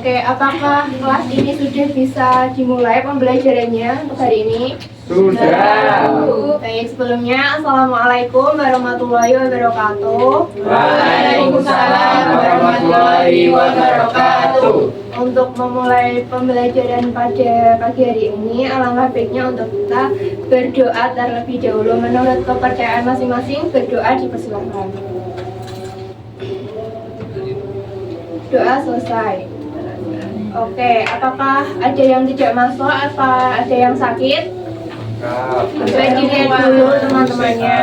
Oke, apakah kelas ini sudah bisa dimulai pembelajarannya untuk hari ini? Sudah. Baik, sebelumnya Assalamualaikum warahmatullahi wabarakatuh. Waalaikumsalam warahmatullahi wabarakatuh. Untuk memulai pembelajaran pada pagi hari ini, alangkah baiknya untuk kita berdoa terlebih dahulu. Menurut kepercayaan masing-masing, berdoa dipersilakan. Doa selesai. Oke, apakah ada yang tidak masuk? Apa ada yang sakit? Coba dilihat dulu teman-temannya.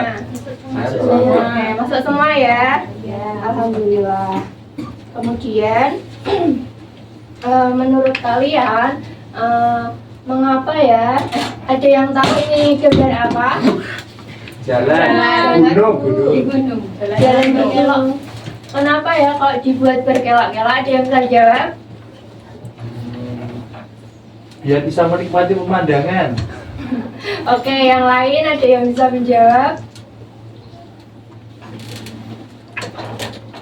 Oke, masuk semua ya? Ya, alhamdulillah. Kemudian, menurut kalian, mengapa ya? Ada yang tahu ini gambar apa? Jalan gunung. Jalan berkelok. Kenapa ya kalau dibuat berkelok-kelok? Ada yang bisa jawab? Biar bisa menikmati pemandangan. Oke, yang lain ada yang bisa menjawab?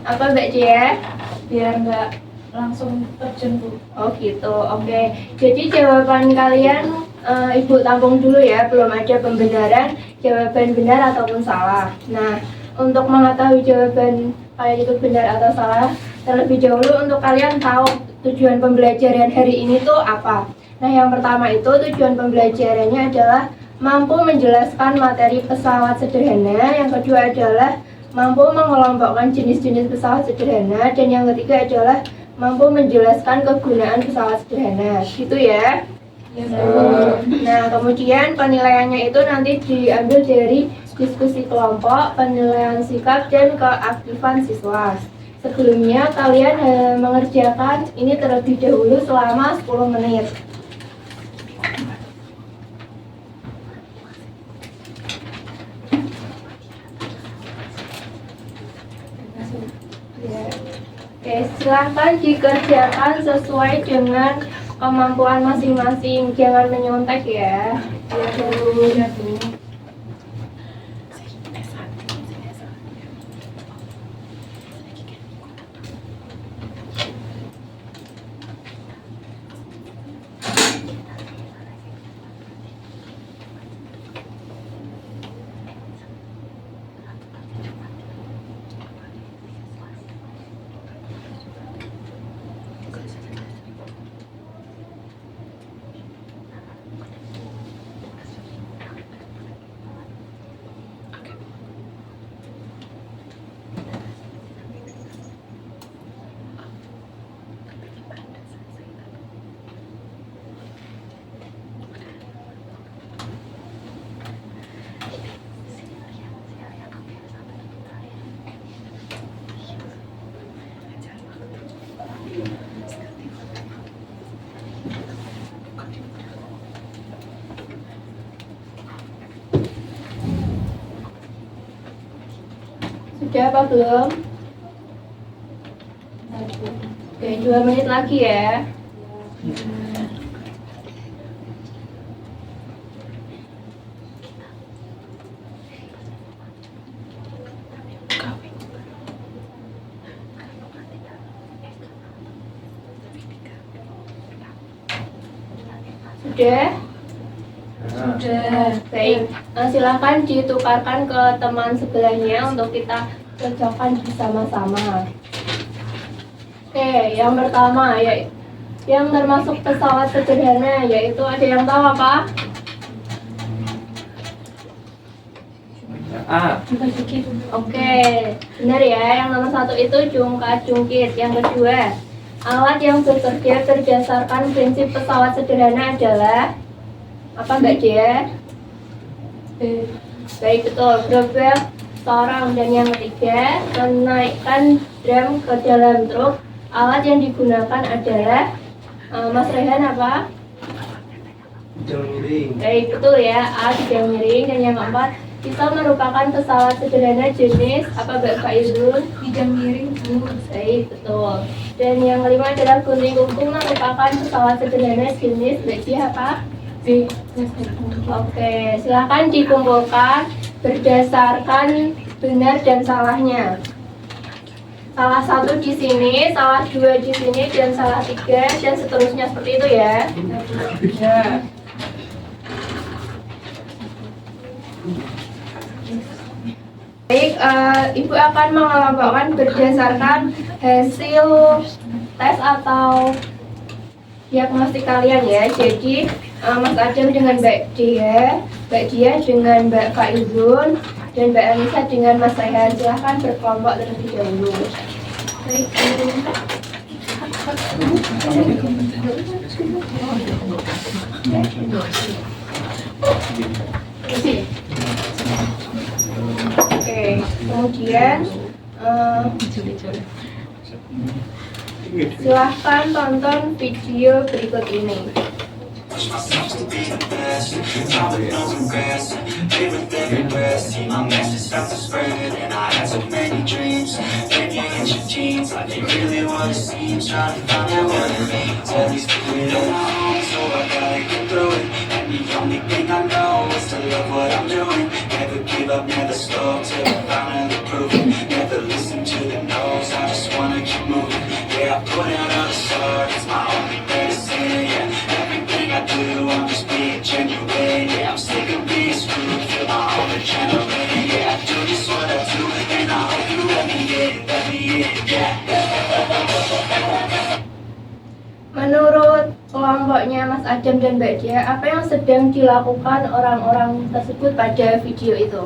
Apa Mbak Cia? Biar nggak langsung terjun Bu. Oh gitu, oke. Jadi jawaban kalian Ibu tampung dulu ya, belum ada pembenaran, jawaban benar ataupun salah. Nah, untuk mengetahui jawaban kalian itu benar atau salah, terlebih dahulu untuk kalian tahu tujuan pembelajaran hari ini tuh apa. Nah, yang pertama itu tujuan pembelajarannya adalah mampu menjelaskan materi pesawat sederhana. Yang kedua adalah mampu mengelompokkan jenis-jenis pesawat sederhana. Dan yang ketiga adalah mampu menjelaskan kegunaan pesawat sederhana. Gitu ya. Nah, kemudian penilaiannya itu nanti diambil dari diskusi kelompok, penilaian sikap, dan keaktifan siswa. Sebelumnya kalian mengerjakan ini terlebih dahulu selama 10 menit. Oke, silahkan dikerjakan sesuai dengan kemampuan masing-masing, jangan menyontek ya. Sudah apa belum? Oke, 2 menit lagi ya. Sudah? Sudah. Baik, silakan ditukarkan ke teman sebelahnya untuk kita kerjakan bersama-sama. Oke, yang pertama ya, yang termasuk pesawat sederhana, yaitu ada yang tahu apa? Oke, benar ya. Yang nomor 1 itu jungkat-jungkit. Yang kedua, alat yang bekerja berdasarkan prinsip pesawat sederhana adalah apa Mbak Cia? Baik, betul. Gerobak, sorong. Dan yang ketiga, menaikkan drum ke dalam truk. Alat yang digunakan adalah Mas Rehan apa? Bidang miring. Baik, betul ya. A, bidang miring. Dan yang keempat, pisau merupakan pesawat sederhana jenis apa Mbak Faizul? Bidang miring. Baik, betul. Dan yang kelima adalah gunting kuku merupakan pesawat sederhana jenis Mbak Cia apa? B. Oke, silakan dikumpulkan berdasarkan benar dan salahnya. salah satu di sini, salah dua di sini, dan salah tiga, dan seterusnya seperti itu ya. Ya. Baik, Ibu akan mengelompokkan berdasarkan hasil tes atau diagnostik kalian ya. Jadi Mas Adam dengan Mbak Dia dengan Mbak Faizun, dan Mbak Anissa dengan Mas Rehan. Silahkan berkelompok terlebih dahulu. Baik, Oke, kemudian silahkan tonton video berikut ini. Push myself to be the best. Top of the grass. Live with every breath. See my message start to spread. And I had so many dreams. Then you hit your teens. Like they really what it seems. Trying to find out what it means. All these people on my own. So I gotta get through it. And the only thing I know is to love what I'm doing. Never give up, never stop. Till I finally prove it. Never listen to the no's. I just wanna keep moving. Yeah, I put out all the stars. It's my only medicine. Yeah, everything I do, I'm just being genuine. Yeah, I'm sick of being screwed, feel my own adrenaline. Yeah, I do just what I do, and I hope you let me in, yeah. Menurut kelompoknya Mas Adam dan Mbak Dia, apa yang sedang dilakukan orang-orang tersebut pada video itu?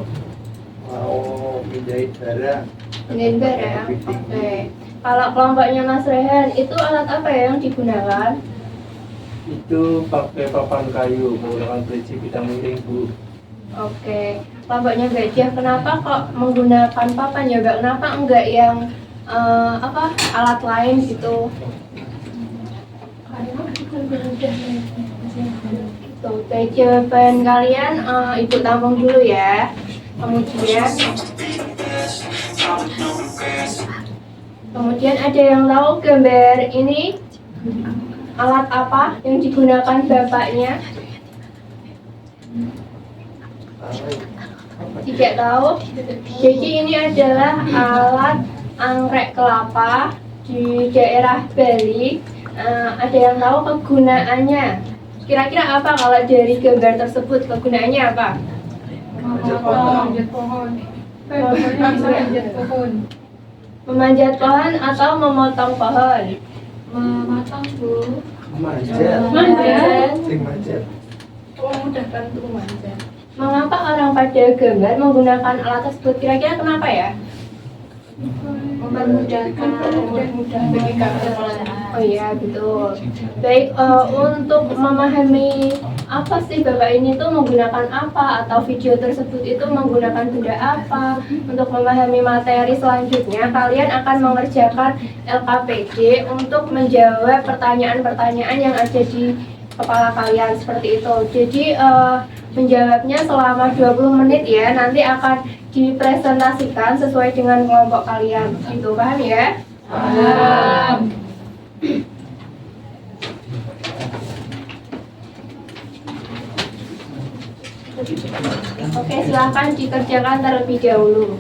Mau pindahin barang. Pindahin barang. Oke. Kalau kelompoknya Mas Rehan, itu alat apa ya yang digunakan? Itu pakai papan kayu menggunakan prinsip bidang miring, Bu. Oke. Kelompoknya Mbak Dia, kenapa kok menggunakan papan ya Mbak? Kenapa enggak yang alat lain gitu? Tuh, baik, jawaban kalian Ibu tampung dulu ya. Kemudian ada yang tahu gambar ini alat apa yang digunakan bapaknya? Tidak tahu. Jadi ini adalah alat anggrek kelapa di daerah Bali. Ada yang tahu kegunaannya? Kira-kira apa kalau dari gambar tersebut kegunaannya apa? Manjat pohon. Bisa manjat pohon. Memanjat pohon atau memotong pohon? Mematang, Bu. Manjat. Sing manjat. Memudahkan untuk memanjat. Mengapa orang pada gambar menggunakan alat tersebut? Kira-kira kenapa ya? Mempermudahkan bagi kami. Oh iya, betul. Baik, untuk memahami apa sih Bapak ini tuh menggunakan apa atau video tersebut itu menggunakan benda apa, untuk memahami materi selanjutnya kalian akan mengerjakan LKPD untuk menjawab pertanyaan-pertanyaan yang ada di kepala kalian seperti itu. Jadi menjawabnya selama 20 menit ya, nanti akan dipresentasikan sesuai dengan kelompok kalian. Itu paham ya? Paham. Oke, silahkan dikerjakan terlebih dahulu.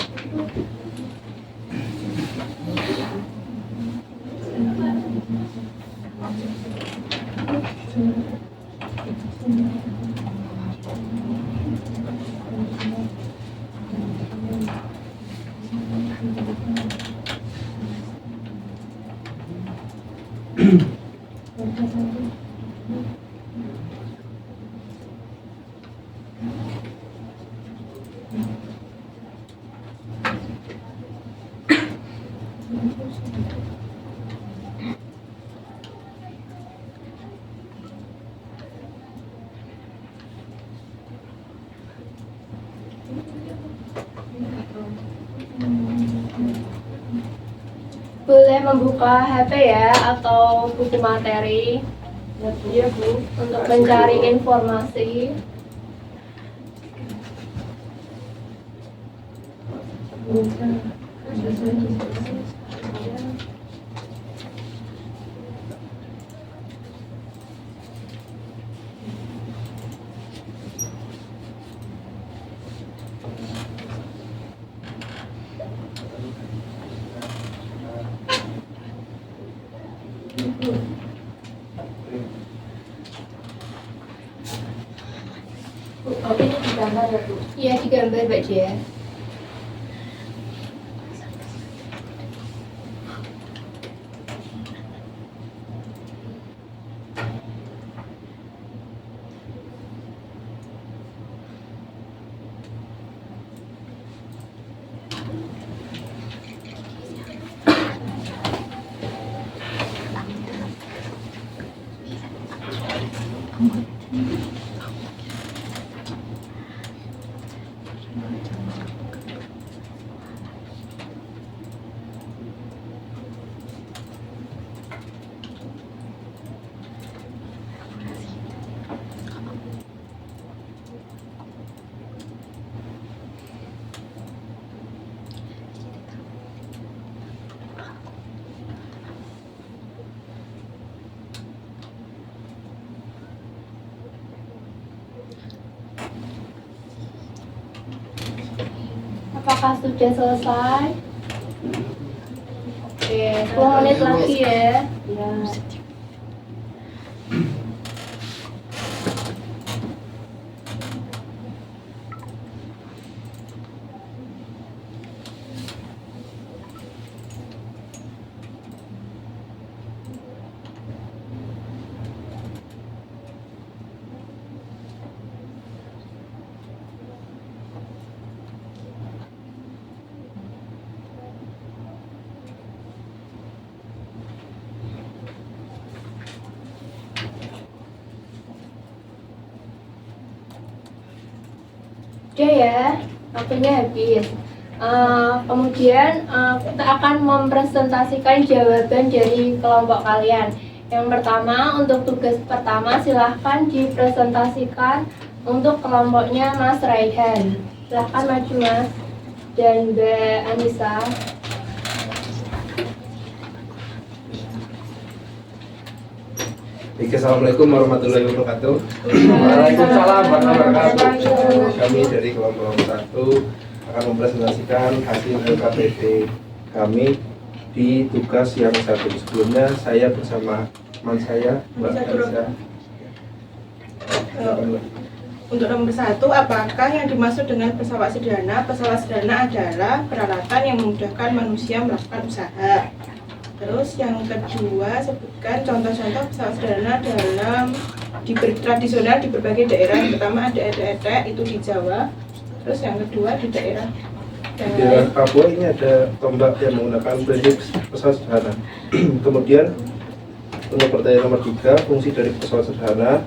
Boleh membuka HP ya atau buku materi ya Bu, untuk mencari informasi. digambar ya Bu? Iya, digambar Mbak Dia. Apakah sudah selesai? Oke, 10 menit lagi ya. Ya. Udah ya, waktunya habis. Kemudian kita akan mempresentasikan jawaban dari kelompok kalian. Yang pertama, untuk tugas pertama silahkan dipresentasikan untuk kelompoknya Mas Raihan. Silahkan maju Mas dan Mbak Anissa. Oke, assalamualaikum warahmatullahi wabarakatuh. Waalaikumsalam warahmatullahi wabarakatuh. Kami dari kelompok 1 akan mempresentasikan hasil LKPP kami di tugas yang satu. Sebelumnya saya bersama teman saya Mbak Anissa. Untuk nomor 1, apakah yang dimaksud dengan pesawat sederhana? Pesawat sederhana adalah peralatan yang memudahkan manusia melakukan usaha. Terus yang kedua, sebutkan contoh-contoh pesawat sederhana dalam tradisional di berbagai daerah. Yang pertama ada etek-etek, itu di Jawa. Terus yang kedua di daerah Di daerah Papua ini ada tombak yang menggunakan prinsip pesawat sederhana. Kemudian untuk pertanyaan nomor 3, fungsi dari pesawat sederhana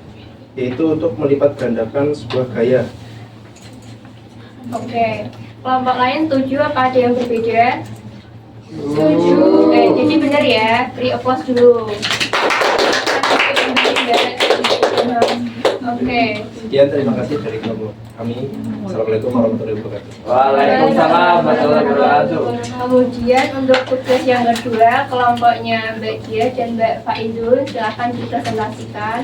yaitu untuk melipat gandakan sebuah gaya. Oke, kelompok lain setuju apa ada yang berbeda? Setuju. Jadi benar ya, beri applause dulu. Oke. Sekian, terima kasih dari kelompok kami. Assalamualaikum warahmatullahi wabarakatuh. Waalaikumsalam warahmatullahi wabarakatuh. Kemudian untuk tugas yang kedua, kelompoknya Mbak Dia dan Mbak Faizul, silahkan dipresentasikan.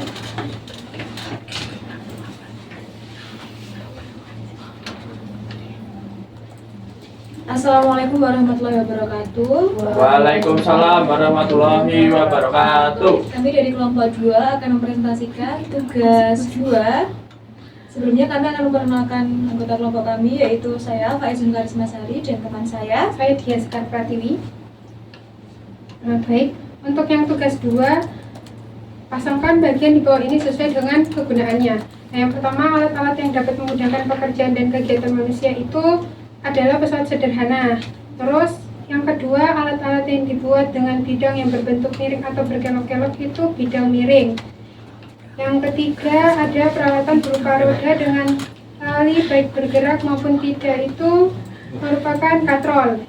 Assalamualaikum warahmatullahi wabarakatuh. Waalaikumsalam warahmatullahi wabarakatuh. Kami dari kelompok 2 akan mempresentasikan tugas 2. Sebelumnya kami akan memperkenalkan anggota kelompok kami, yaitu saya Faizul Karismasari dan teman saya Dia Sekar Pratiwi. Baik, untuk yang tugas 2, pasangkan bagian di bawah ini sesuai dengan kegunaannya. Nah, yang pertama, alat-alat yang dapat memudahkan pekerjaan dan kegiatan manusia itu adalah pesawat sederhana. Terus yang kedua, alat-alat yang dibuat dengan bidang yang berbentuk miring atau berkelok-kelok itu bidang miring. Yang ketiga, ada peralatan berupa roda dengan tali baik bergerak maupun tidak, itu merupakan katrol.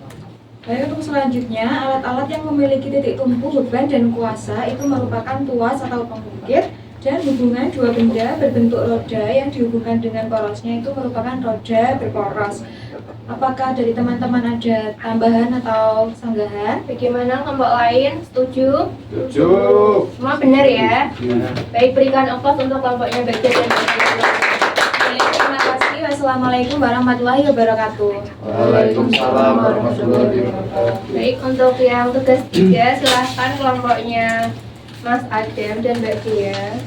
Baik, untuk selanjutnya, alat-alat yang memiliki titik tumpu, beban, dan kuasa itu merupakan tuas atau pembukit, dan hubungan dua benda berbentuk roda yang dihubungkan dengan porosnya itu merupakan roda berporos. Apakah dari teman-teman ada tambahan atau sanggahan? Bagaimana kelompok lain? Setuju? Setuju. Semua benar ya? Baik, berikan applause untuk kelompoknya Mbak Dia dan Mbak Faizul. Oke, terima kasih. Wassalamualaikum warahmatullahi wabarakatuh. Waalaikumsalam warahmatullahi wabarakatuh. Baik, untuk yang tugas 3, silahkan kelompoknya Mas Adam dan Mbak Dia.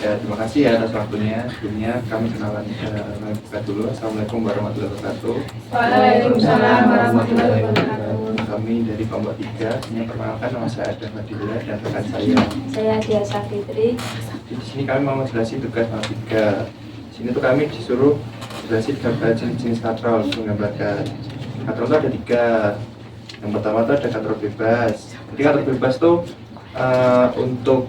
Ya, terima kasih ya atas waktunya. Sebelumnya kami kenalan kita dulu. Assalamualaikum warahmatullahi wabarakatuh. Waalaikumsalam warahmatullahi wabarakatuh. Kami dari kelompok 3. Ini perkenalkan, nama saya Adam Fadila dan rekan saya. Diasa Fitri. Di sini kami mau menjelaskan tugas nomor 3. Di sini tuh kami disuruh jelasin gambar jenis katrol, menggambarkan. Katrol itu ada 3. Yang pertama itu ada katrol bebas. Jadi katrol bebas tuh untuk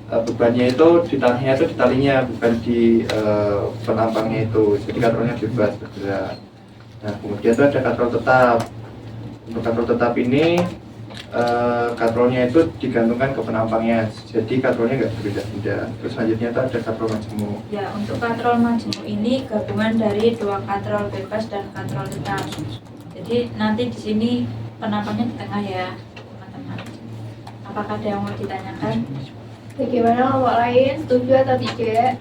bebannya itu di talinya, bukan di penampangnya itu. Jadi katrolnya bebas bergerak. Nah, kemudian itu ada katrol tetap. Untuk katrol tetap ini katrolnya itu digantungkan ke penampangnya, jadi katrolnya nggak berpindah-pindah. Terus selanjutnya itu ada katrol majemuk. Ya, untuk katrol majemuk ini gabungan dari 2 katrol bebas dan katrol tetap. Jadi nanti di sini penampangnya di tengah ya, teman-teman. Apakah ada yang mau ditanyakan? Bagaimana kelompok lain? Setuju atau tidak?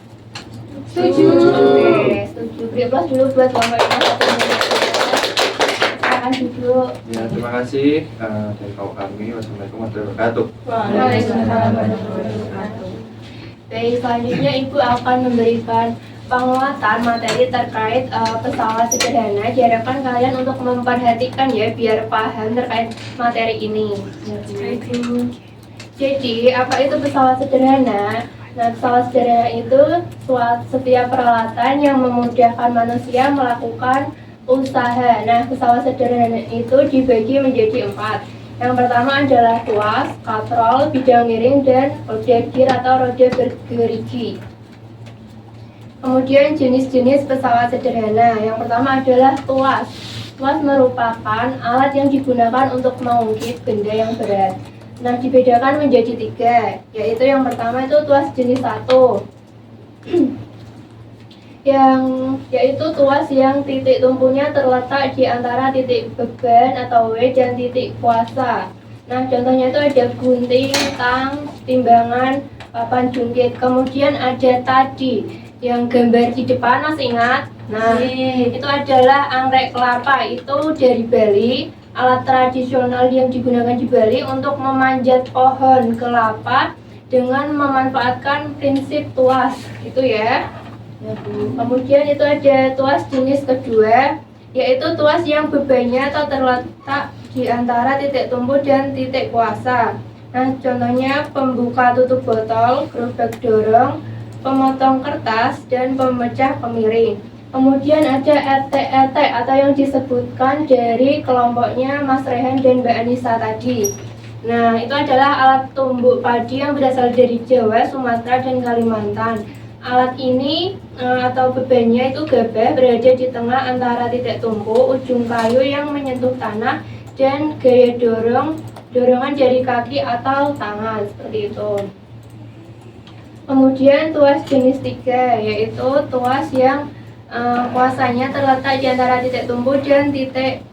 Setuju. Oke, setuju. Beri aplaus dulu buat kelompok yang satu. Silakan duduk. Ya, terima kasih dari kawan kami. Wassalamualaikum warahmatullahi wabarakatuh. Waalaikumsalam warahmatullahi wabarakatuh. Baik, selanjutnya Ibu akan memberikan penguatan materi terkait pesawat sederhana. Diharapkan kalian untuk memperhatikan ya, biar paham terkait materi ini. Jadi, apa itu pesawat sederhana? Nah, pesawat sederhana itu setiap peralatan yang memudahkan manusia melakukan usaha. Nah, pesawat sederhana itu dibagi menjadi 4. Yang pertama adalah tuas, katrol, bidang miring, dan roda gear atau roda bergerigi. Kemudian jenis-jenis pesawat sederhana. Yang pertama adalah tuas. Tuas merupakan alat yang digunakan untuk mengungkit benda yang berat. Nah, dibedakan menjadi 3, yaitu yang pertama itu tuas jenis 1. Yaitu tuas yang titik tumpunya terletak di antara titik beban atau W dan titik kuasa. Nah, contohnya itu ada gunting, tang, timbangan, papan jungkit. Kemudian ada tadi yang gambar di depan, masih ingat? Nah, itu adalah anggrek kelapa. Itu dari Bali, alat tradisional yang digunakan di Bali untuk memanjat pohon kelapa dengan memanfaatkan prinsip tuas. Itu ya. Kemudian itu ada tuas jenis kedua, yaitu tuas yang bebannya atau terletak di antara titik tumpu dan titik kuasa. Nah, contohnya pembuka tutup botol, gerobak dorong, pemotong kertas, dan pemecah kemiring. Kemudian ada ET-ET atau yang disebutkan dari kelompoknya Mas Rehan dan Mbak Anissa tadi. Nah, itu adalah alat tumbuk padi yang berasal dari Jawa, Sumatera, dan Kalimantan. Alat ini atau bebannya itu gabah berada di tengah antara titik tumpu, ujung kayu yang menyentuh tanah, dan gaya dorongan dari kaki atau tangan, seperti itu. Kemudian tuas jenis 3, yaitu tuas yang kuasanya terletak di antara titik tumpu dan titik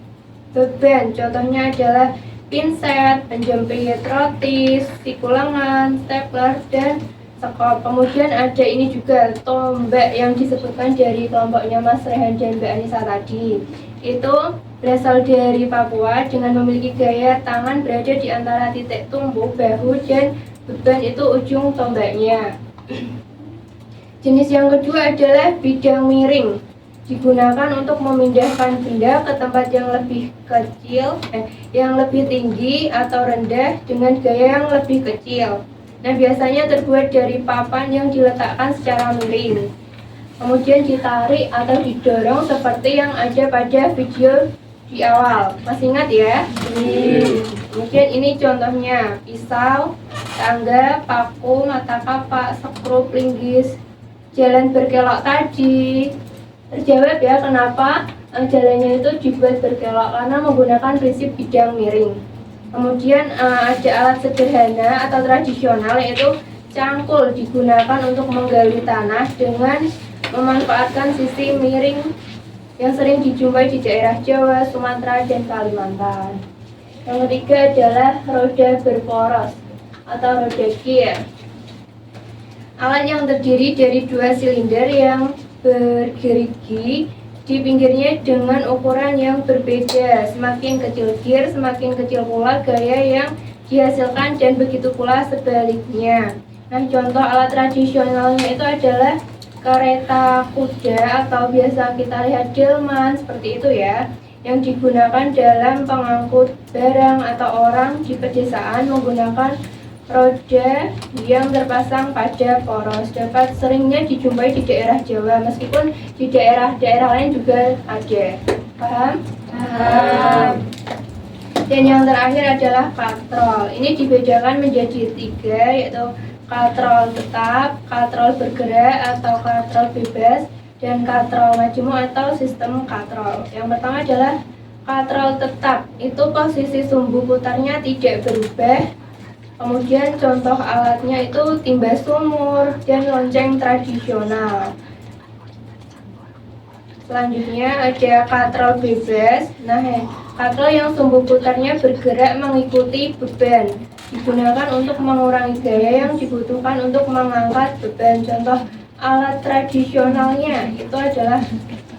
beban. Contohnya adalah pinset, penjepit roti, siku lengan, stapler, dan sekop. Kemudian ada ini juga tombak yang disebutkan dari kelompoknya Mas Rehan dan Mbak Anissa tadi. Itu berasal dari Papua dengan memiliki gaya tangan berada di antara titik tumpu, bahu, dan beban itu ujung tombaknya. Jenis yang kedua adalah bidang miring. Digunakan untuk memindahkan benda ke tempat yang lebih kecil, yang lebih tinggi atau rendah dengan gaya yang lebih kecil. Nah, biasanya terbuat dari papan yang diletakkan secara miring. Kemudian ditarik atau didorong seperti yang ada pada video di awal. Masih ingat ya? Kemudian ini contohnya: pisau, tangga, paku, mata kapak, sekrup, linggis, jalan berkelok tadi. Terjawab ya kenapa jalannya itu dibuat berkelok, karena menggunakan prinsip bidang miring. Kemudian ada alat sederhana atau tradisional, yaitu cangkul, digunakan untuk menggali tanah dengan memanfaatkan sisi miring yang sering dijumpai di daerah Jawa, Sumatera, dan Kalimantan. Yang ketiga adalah roda berporos atau roda gear. Alat yang terdiri dari 2 silinder yang bergerigi di pinggirnya dengan ukuran yang berbeda. Semakin kecil gear, semakin kecil pula gaya yang dihasilkan, dan begitu pula sebaliknya. Nah, contoh alat tradisionalnya itu adalah kereta kuda atau biasa kita lihat delman seperti itu ya, yang digunakan dalam pengangkut barang atau orang di pedesaan menggunakan roda yang terpasang pada poros. Dapat seringnya dijumpai di daerah Jawa, meskipun di daerah-daerah lain juga ada. Paham? Paham. Dan yang terakhir adalah katrol. Ini dibedakan menjadi 3, yaitu katrol tetap, katrol bergerak atau katrol bebas, dan katrol majemuk atau sistem katrol. Yang pertama adalah katrol tetap. Itu posisi sumbu putarnya tidak berubah. Kemudian contoh alatnya itu timba sumur dan lonceng tradisional. Selanjutnya ada katrol bebas. Nah, katrol yang sumbu putarnya bergerak mengikuti beban, digunakan untuk mengurangi gaya yang dibutuhkan untuk mengangkat beban. Contoh alat tradisionalnya itu adalah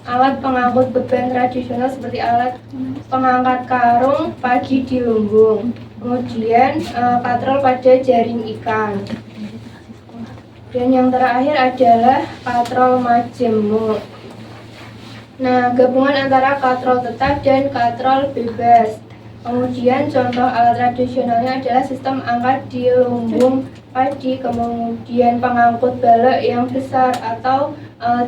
alat pengangkut beban tradisional seperti alat pengangkat karung padi di lumbung. Kemudian katrol pada jaring ikan. Dan yang terakhir adalah katrol majemuk. Nah, gabungan antara katrol tetap dan katrol bebas. Kemudian contoh alat tradisionalnya adalah sistem angkat di lumbung padi, kemudian pengangkut balok yang besar atau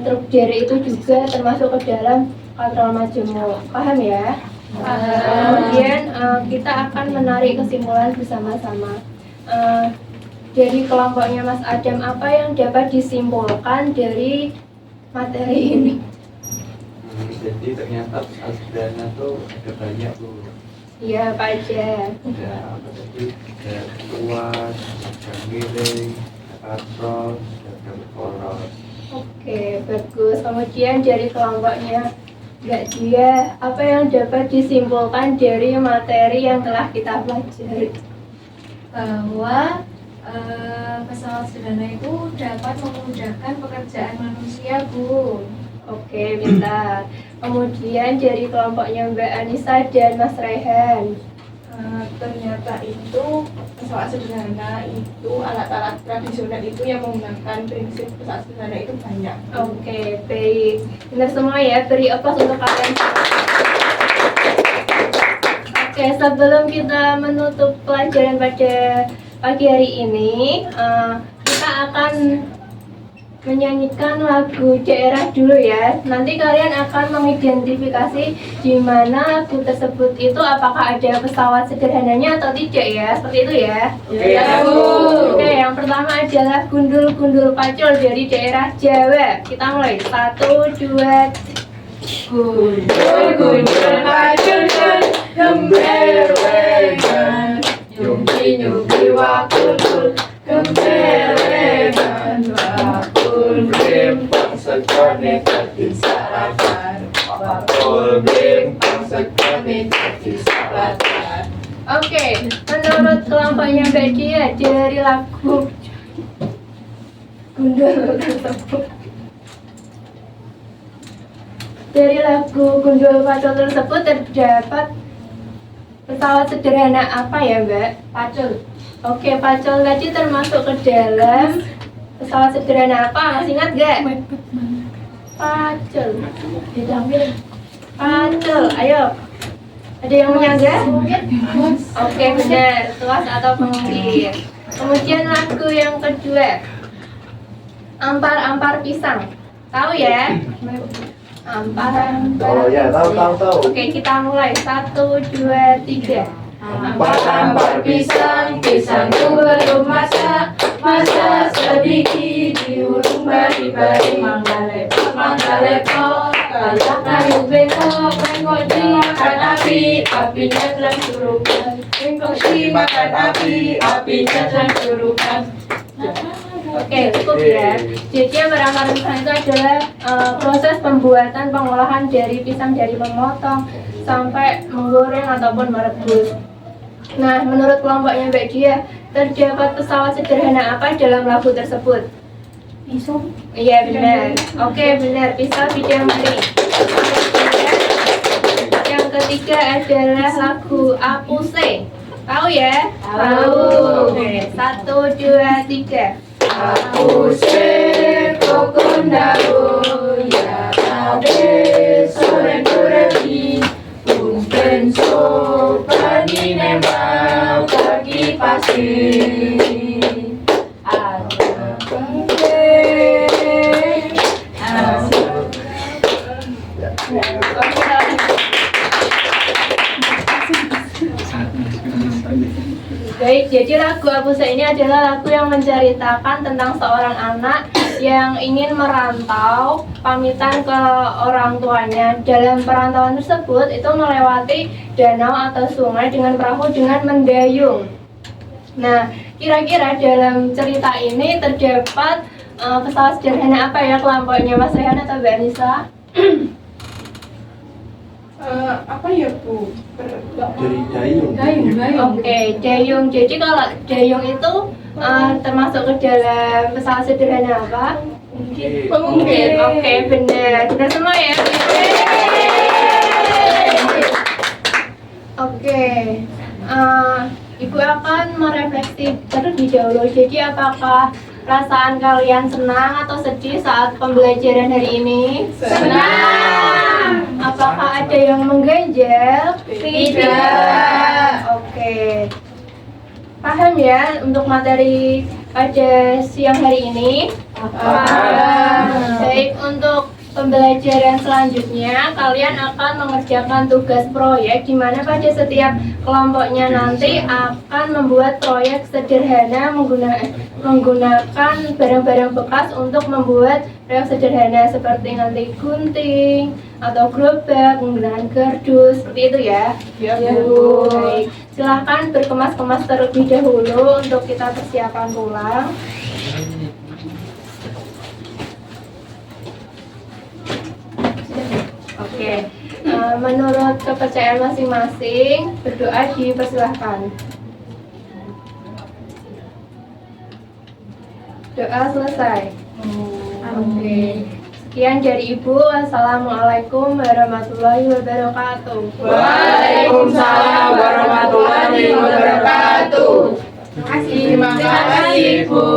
truk derek itu juga termasuk ke dalam katrol majemuk. Paham ya? Kemudian kita akan menarik kesimpulan bersama-sama. Dari kelompoknya Mas Adam, apa yang dapat disimpulkan dari materi ini? Jadi ternyata pesawat sederhana tuh ada banyak tuh. Iya, Pak aja. Ada apa tadi? Ada tuas, ada miring, ada katrol, ada poros. Oke, bagus. Kemudian dari kelompoknya Mbak Dia, apa yang dapat disimpulkan dari materi yang telah kita pelajari? Bahwa pesawat sederhana itu dapat memudahkan pekerjaan manusia, Bu. Oke, pintar. Kemudian dari kelompoknya Mbak Anissa dan Mas Rehan. Ternyata itu pesawat sederhana itu alat-alat tradisional itu yang menggunakan prinsip pesawat sederhana itu banyak. Oke, baik. Benar semua ya, beri applause untuk kalian. Oke, sebelum kita menutup pelajaran pada pagi hari ini, kita akan menyanyikan lagu daerah dulu ya. Nanti kalian akan mengidentifikasi di mana lagu tersebut itu apakah ada pesawat sederhananya atau tidak ya. Seperti itu ya. Oke, Bu. Oke, yang pertama adalah gundul-gundul pacul dari daerah Jawa. Kita mulai. 1, 2, Gundul pacul gembelengan, nyubi wakul gembelengan, wakul Rempang sekone kati sarapan, wakul rempang sekone kati sarapan. Oke, menurut kelompoknya Mbak Dia dari lagu Gundul tersebut, dari lagu Gundul Pacul tersebut terdapat pesawat sederhana apa ya Mbak? Pacul. Oke, pacul tadi termasuk ke dalam pesawat sederhana apa? Masih ingat gak? Pacul. Pacul, ayo. Ada yang menyangga? Oke, benar. Tuas atau pengukir. Kemudian lagu yang kedua, Ampar-ampar pisang. Tahu ya? Ampar-ampar. Oh ya, tahu. Oke, kita mulai. 1, 2, 3. Ampar-ampar pisang, pisangku belum masak, masak sedikit diulung bari-bari, mangga-lepok, kayak kayu bengkok, bengkok dimakan api, apinya telah suruhkan, bengkok dimakan api, apinya telah suruhkan. Oke, cukup ya. Jadi ampar-ampar pisang itu adalah proses pembuatan pengolahan dari pisang dari memotong sampai menggoreng ataupun merebus. Nah, menurut kelompoknya Mbak Dia, terdapat pesawat sederhana apa dalam lagu tersebut? Pisau. Iya, benar. Oke, benar. Pisau bidang meri. Yang ketiga adalah lagu Apuse. Tahu ya? Tahu. Oke, 1, 2, 3. Aku sekokon daun ya abe sore kuregi punten sopani nembak kaki pasir ada penting Baik, jadi lagu Apusa ini adalah lagu yang menceritakan tentang seorang anak yang ingin merantau, pamitan ke orang tuanya. Dalam perantauan tersebut, itu melewati danau atau sungai dengan perahu dengan mendayung. Nah, kira-kira dalam cerita ini terdapat pesawat sederhana apa ya kelompoknya, Mas Rehan atau Mbak Anissa? Apa ya Bu? Dari dayung. Oke, dayung. Jadi kalau dayung itu termasuk ke dalam pesawat sederhana apa? Pengungkit. Oke, benar. Benar semua ya. Oke. Ibu akan merefleksi terlebih dahulu. Jadi apakah perasaan kalian senang atau sedih saat pembelajaran hari ini? Senang. Apakah ada yang mengganjal? Tidak. Oke. Paham ya untuk materi pada siang hari ini? Paham. Baik, untuk pembelajaran selanjutnya kalian akan mengerjakan tugas proyek di mana pada setiap kelompoknya nanti akan membuat proyek sederhana menggunakan barang-barang bekas untuk membuat proyek sederhana seperti nanti gunting atau gerobak menggunakan kardus seperti itu ya. Ya, Bu. Baik, silahkan berkemas-kemas terlebih dahulu untuk kita persiapan pulang. Oke, menurut kepercayaan masing-masing, berdoa dipersilahkan. Doa selesai. Oke, sekian dari Ibu. Wassalamualaikum warahmatullahi wabarakatuh. Waalaikumsalam warahmatullahi wabarakatuh. Terima kasih Bu.